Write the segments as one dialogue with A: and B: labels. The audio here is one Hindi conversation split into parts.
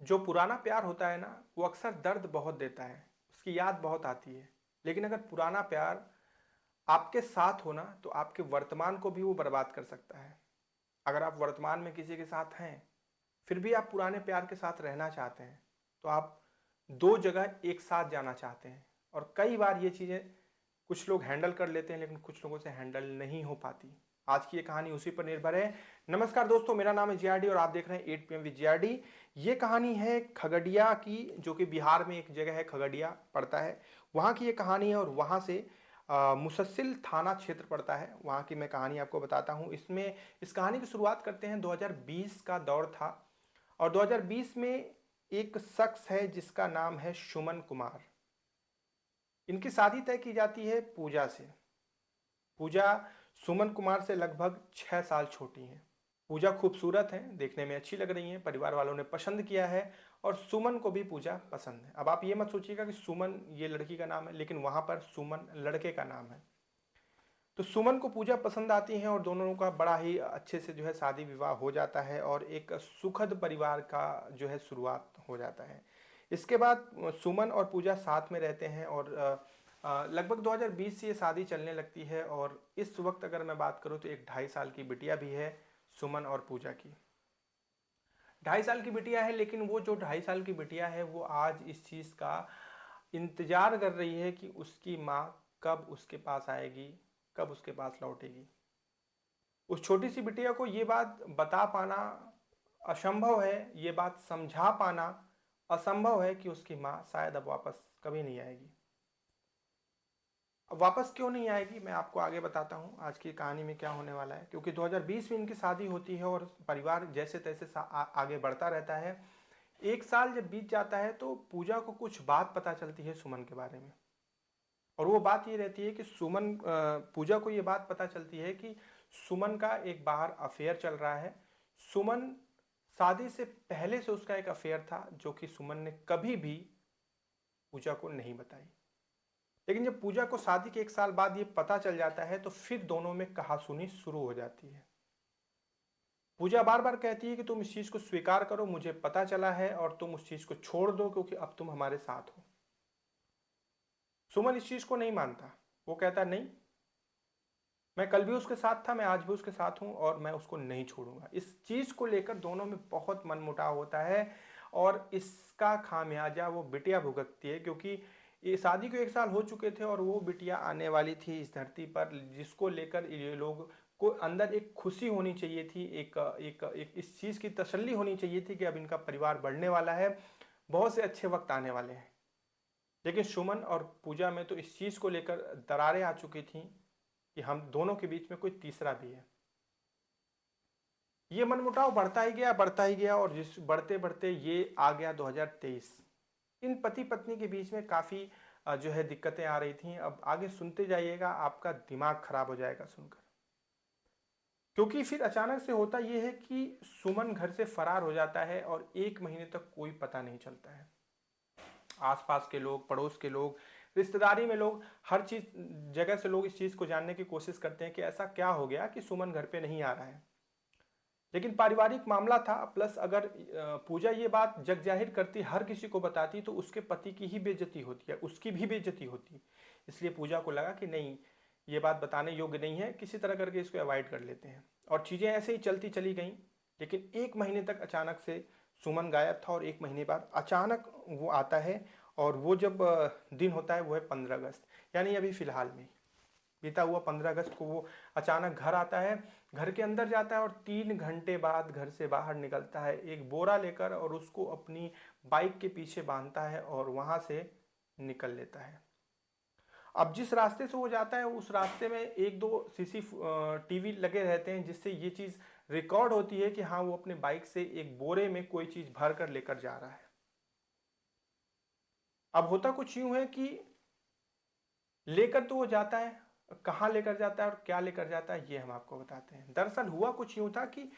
A: जो पुराना प्यार होता है ना, वो अक्सर दर्द बहुत देता है, उसकी याद बहुत आती है। लेकिन अगर पुराना प्यार आपके साथ हो ना, तो आपके वर्तमान को भी वो बर्बाद कर सकता है। अगर आप वर्तमान में किसी के साथ हैं, फिर भी आप पुराने प्यार के साथ रहना चाहते हैं, तो आप दो जगह एक साथ जाना चाहते हैं। और कई बार ये चीज़ें कुछ लोग हैंडल कर लेते हैं, लेकिन कुछ लोगों से हैंडल नहीं हो पाती। आज की ये कहानी उसी पर निर्भर है। नमस्कार दोस्तों, मेरा नाम है जीआरडी और आप देख रहे हैं 8 PM विद जीआरडी। ये कहानी है खगड़िया की, जो कि बिहार में एक जगह है, खगड़िया पड़ता है। वहाँ की ये कहानी है और वहाँ से मुसस्सिल थाना क्षेत्र पड़ता है, वहाँ की मैं कहानी आपको बताता हूँ। इस कहानी की शुरुआत करते हैं, 2020 का दौर था और 2020 में एक शख्स है जिसका नाम है सुमन कुमार। इनकी शादी तय की जाती है पूजा से। पूजा सुमन कुमार से लगभग 6 साल छोटी हैं। पूजा खूबसूरत है, देखने में अच्छी लग रही हैं, परिवार वालों ने पसंद किया है और सुमन को भी पूजा पसंद है। अब आप ये मत सोचिएगा कि सुमन ये लड़की का नाम है, लेकिन वहां पर सुमन लड़के का नाम है। तो सुमन को पूजा पसंद आती है और दोनों का बड़ा ही अच्छे से जो है शादी विवाह हो जाता है और एक सुखद परिवार का जो है शुरुआत हो जाता है। इसके बाद सुमन और पूजा साथ में रहते हैं और लगभग 2020 से ये शादी चलने लगती है। और इस वक्त अगर मैं बात करूं तो एक 2.5 साल की बिटिया भी है सुमन और पूजा की। 2.5 साल की बिटिया है, लेकिन वो जो 2.5 साल की बिटिया है वो आज इस चीज़ का इंतजार कर रही है कि उसकी माँ कब उसके पास आएगी, कब उसके पास लौटेगी। उस छोटी सी बिटिया को ये बात बता पाना असंभव है, ये बात समझा पाना असंभव है कि उसकी माँ शायद अब वापस कभी नहीं आएगी। अब वापस क्यों नहीं आएगी, मैं आपको आगे बताता हूँ आज की कहानी में क्या होने वाला है। क्योंकि 2020 में इनकी शादी होती है और परिवार जैसे तैसे आगे बढ़ता रहता है। 1 साल जब बीत जाता है तो पूजा को कुछ बात पता चलती है सुमन के बारे में। और वो बात ये रहती है कि पूजा को ये बात पता चलती है कि सुमन का एक बाहर अफेयर चल रहा है। सुमन शादी से पहले से उसका एक अफेयर था, जो कि सुमन ने कभी भी पूजा को नहीं बताई। लेकिन जब पूजा को शादी के 1 साल बाद ये पता चल जाता है तो फिर दोनों में कहासुनी शुरू हो जाती है। पूजा बार बार कहती है कि तुम इस चीज को स्वीकार करो, मुझे पता चला है, और तुम उस चीज को छोड़ दो क्योंकि अब तुम हमारे साथ हो। सुमन इस चीज को नहीं मानता। वो कहता नहीं, मैं कल भी उसके साथ था, मैं आज भी उसके साथ हूं और मैं उसको नहीं छोड़ूंगा। इस चीज को लेकर दोनों में बहुत मनमुटाव होता है और इसका खामियाजा वो बिटिया भुगतती है। क्योंकि ये शादी को 1 साल हो चुके थे और वो बिटिया आने वाली थी इस धरती पर, जिसको लेकर ये लोग को अंदर एक खुशी होनी चाहिए थी, एक इस चीज की तसल्ली होनी चाहिए थी कि अब इनका परिवार बढ़ने वाला है, बहुत से अच्छे वक्त आने वाले हैं। लेकिन सुमन और पूजा में तो इस चीज को लेकर दरारें आ चुकी थी कि हम दोनों के बीच में कोई तीसरा भी है। ये मनमुटाव बढ़ता ही गया, बढ़ता ही गया, और जिस बढ़ते बढ़ते ये आ गया 2023। इन पति पत्नी के बीच में काफी जो है दिक्कतें आ रही थी। अब आगे सुनते जाइएगा, आपका दिमाग खराब हो जाएगा सुनकर। क्योंकि फिर अचानक से होता यह है कि सुमन घर से फरार हो जाता है और 1 महीने तक कोई पता नहीं चलता है। आसपास के लोग, पड़ोस के लोग, रिश्तेदारी में लोग, हर चीज जगह से लोग इस चीज को जानने की कोशिश करते हैं कि ऐसा क्या हो गया कि सुमन घर पे नहीं आ रहा है। लेकिन पारिवारिक मामला था, प्लस अगर पूजा ये बात जग जाहिर करती, हर किसी को बताती, तो उसके पति की ही बेइज्जती होती है, उसकी भी बेइज्जती होती। इसलिए पूजा को लगा कि नहीं, ये बात बताने योग्य नहीं है, किसी तरह करके इसको अवॉइड कर लेते हैं। और चीजें ऐसे ही चलती चली गई। लेकिन 1 महीने तक अचानक से सुमन गायब था और 1 महीने बाद अचानक वो आता है। और वो जब दिन होता है वो है 15 अगस्त, यानी अभी फिलहाल में बीता हुआ 15 अगस्त को वो अचानक घर आता है। घर के अंदर जाता है और 3 घंटे बाद घर से बाहर निकलता है एक बोरा लेकर, और उसको अपनी बाइक के पीछे बांधता है और वहां से निकल लेता है। अब जिस रास्ते से वो जाता है उस रास्ते में 1-2 CCTV लगे रहते हैं, जिससे ये चीज रिकॉर्ड होती है कि हाँ, वो अपने बाइक से एक बोरे में कोई चीज भर कर लेकर जा रहा है। अब होता कुछ यूं है कि लेकर तो वो जाता है, कहाँ लेकर जाता है और क्या लेकर जाता है ये हम आपको बताते हैं। दरअसल हुआ कुछ यूं था कि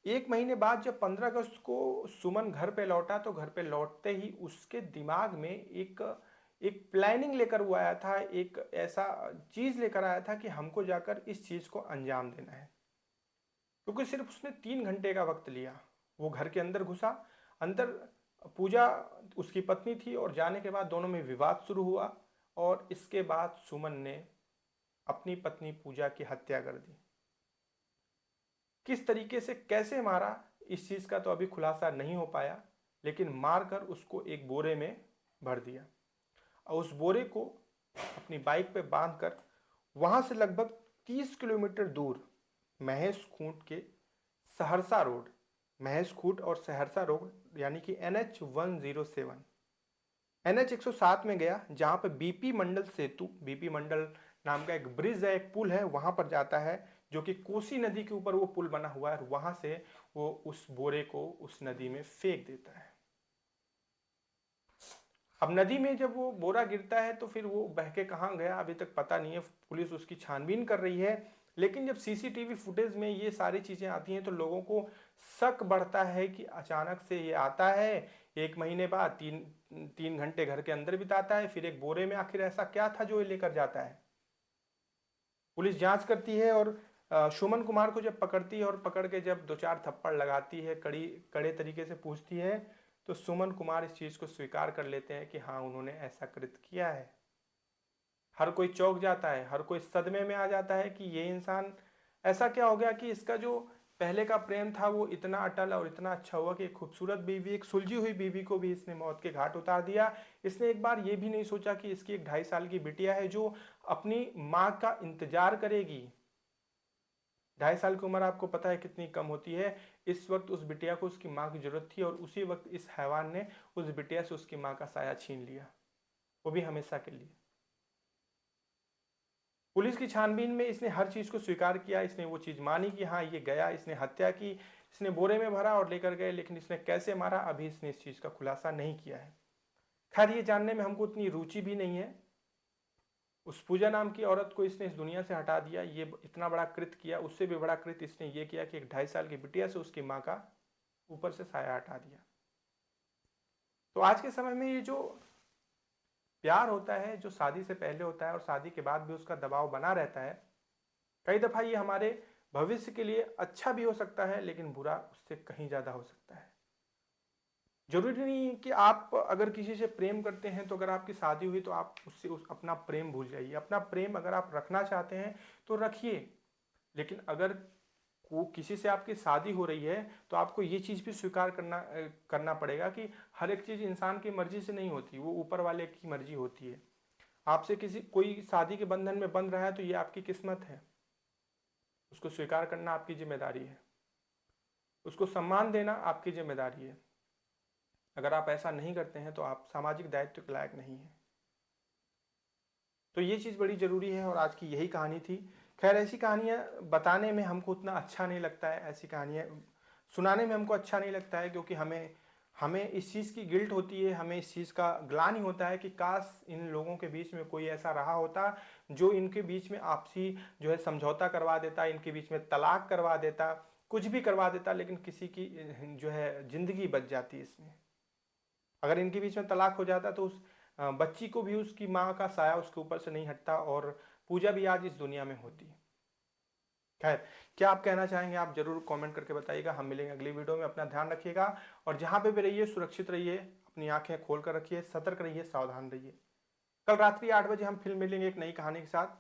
A: 1 महीने बाद जब 15 अगस्त को सुमन घर पे लौटा, तो घर पे लौटते ही उसके दिमाग में एक एक प्लानिंग लेकर वो आया था, एक ऐसा चीज लेकर आया था कि हमको जाकर इस चीज को अंजाम देना है। क्योंकि सिर्फ उसने 3 घंटे का वक्त लिया। वो घर के अंदर घुसा, अंदर पूजा उसकी पत्नी थी और जाने के बाद दोनों में विवाद शुरू हुआ और इसके बाद सुमन ने अपनी पत्नी पूजा की हत्या कर दी। किस तरीके से कैसे मारा इस चीज का तो अभी खुलासा नहीं हो पाया, लेकिन मारकर उसको एक बोरे में भर दिया और उस बोरे को अपनी बाइक पे बांधकर वहां से लगभग 30 किलोमीटर दूर महेश खूंट के सहरसा रोड, महेश खूंट और सहरसा रोड यानी कि NH 107 NH 107 में गया, जहां पे बीपी मंडल सेतु, बीपी मंडल नाम का एक ब्रिज है, एक पुल है, वहां पर जाता है, जो कि कोसी नदी के ऊपर वो पुल बना हुआ है। वहां से वो उस बोरे को उस नदी में फेंक देता है। अब नदी में जब वो बोरा गिरता है तो फिर वो बह के कहाँ गया अभी तक पता नहीं है, पुलिस उसकी छानबीन कर रही है। लेकिन जब सीसीटीवी फुटेज में ये सारी चीजें आती हैं तो लोगों को शक बढ़ता है कि अचानक से ये आता है, 1 महीने बाद तीन घंटे घर के अंदर बिताता है, फिर एक बोरे में आखिर ऐसा क्या था जो ये लेकर जाता है। पुलिस जांच करती है और सुमन कुमार को जब पकड़ती है और पकड़ के जब 2-4 थप्पड़ लगाती है, कड़े तरीके से पूछती है, तो सुमन कुमार इस चीज को स्वीकार कर लेते हैं कि हाँ उन्होंने ऐसा कृत्य किया है। हर कोई चौंक जाता है, हर कोई सदमे में आ जाता है कि ये इंसान ऐसा क्या हो गया कि इसका जो पहले का प्रेम था वो इतना अटल और इतना अच्छा हुआ कि एक खूबसूरत बीवी, एक सुलझी हुई बीवी को भी इसने मौत के घाट उतार दिया। इसने एक बार ये भी नहीं सोचा कि इसकी एक 2.5 साल की बिटिया है जो अपनी माँ का इंतजार करेगी। 2.5 साल की उम्र आपको पता है कितनी कम होती है। इस वक्त उस बिटिया को उसकी माँ की जरूरत थी और उसी वक्त इस हैवान ने उस बिटिया से उसकी माँ का साया छीन लिया, वो भी हमेशा के लिए। पुलिस की छानबीन में इसने हर चीज को स्वीकार किया, इसने वो चीज मानी कि हाँ ये गया, इसने हत्या की, इसने बोरे में भरा और लेकर गए, लेकिन इसने कैसे मारा अभी इसने इस चीज का खुलासा नहीं किया है। खैर ये जानने में हमको उतनी रुचि भी नहीं है। उस पूजा नाम की औरत को इसने इस दुनिया से हटा दिया, ये इतना बड़ा कृत्य किया। उससे भी बड़ा कृत्य इसने ये किया कि एक 2.5 साल की बिटिया से उसकी माँ का ऊपर से साया हटा दिया। तो आज के समय में ये जो प्यार होता है, जो शादी से पहले होता है और शादी के बाद भी उसका दबाव बना रहता है, कई दफा ये हमारे भविष्य के लिए अच्छा भी हो सकता है, लेकिन बुरा उससे कहीं ज्यादा हो सकता है। जरूरी नहीं कि आप अगर किसी से प्रेम करते हैं तो अगर आपकी शादी हुई तो आप उससे अपना प्रेम भूल जाइए। अपना प्रेम अगर आप रखना चाहते हैं तो रखिए, लेकिन अगर वो किसी से आपकी शादी हो रही है तो आपको ये चीज़ भी स्वीकार करना पड़ेगा कि हर एक चीज़ इंसान की मर्जी से नहीं होती, वो ऊपर वाले की मर्जी होती है। आपसे कोई शादी के बंधन में बंध रहा है तो ये आपकी किस्मत है, उसको स्वीकार करना आपकी जिम्मेदारी है, उसको सम्मान देना आपकी जिम्मेदारी है। अगर आप ऐसा नहीं करते हैं तो आप सामाजिक दायित्व के लायक नहीं है। तो ये चीज़ बड़ी ज़रूरी है और आज की यही कहानी थी। खैर ऐसी कहानियाँ बताने में हमको उतना अच्छा नहीं लगता है, ऐसी कहानियाँ सुनाने में हमको अच्छा नहीं लगता है, क्योंकि हमें हमें इस चीज़ की गिल्ट होती है, हमें इस चीज़ का ग्लानि होता है कि काश इन लोगों के बीच में कोई ऐसा रहा होता जो इनके बीच में आपसी जो है समझौता करवा देता, इनके बीच में तलाक करवा देता, कुछ भी करवा देता, लेकिन किसी की जो है ज़िंदगी बच जाती इसमें। अगर इनके बीच में तलाक हो जाता तो उस बच्ची को भी उसकी माँ का साया उसके ऊपर से नहीं हटता और पूजा भी आज इस दुनिया में होती। खैर क्या आप कहना चाहेंगे आप जरूर कमेंट करके बताइएगा। हम मिलेंगे अगली वीडियो में। अपना ध्यान रखिएगा और जहां पे भी रहिए सुरक्षित रहिए, अपनी आंखें खोल कर रखिए, सतर्क रहिए, सावधान रहिए। कल रात्रि 8 बजे हम फिर मिलेंगे एक नई कहानी के साथ।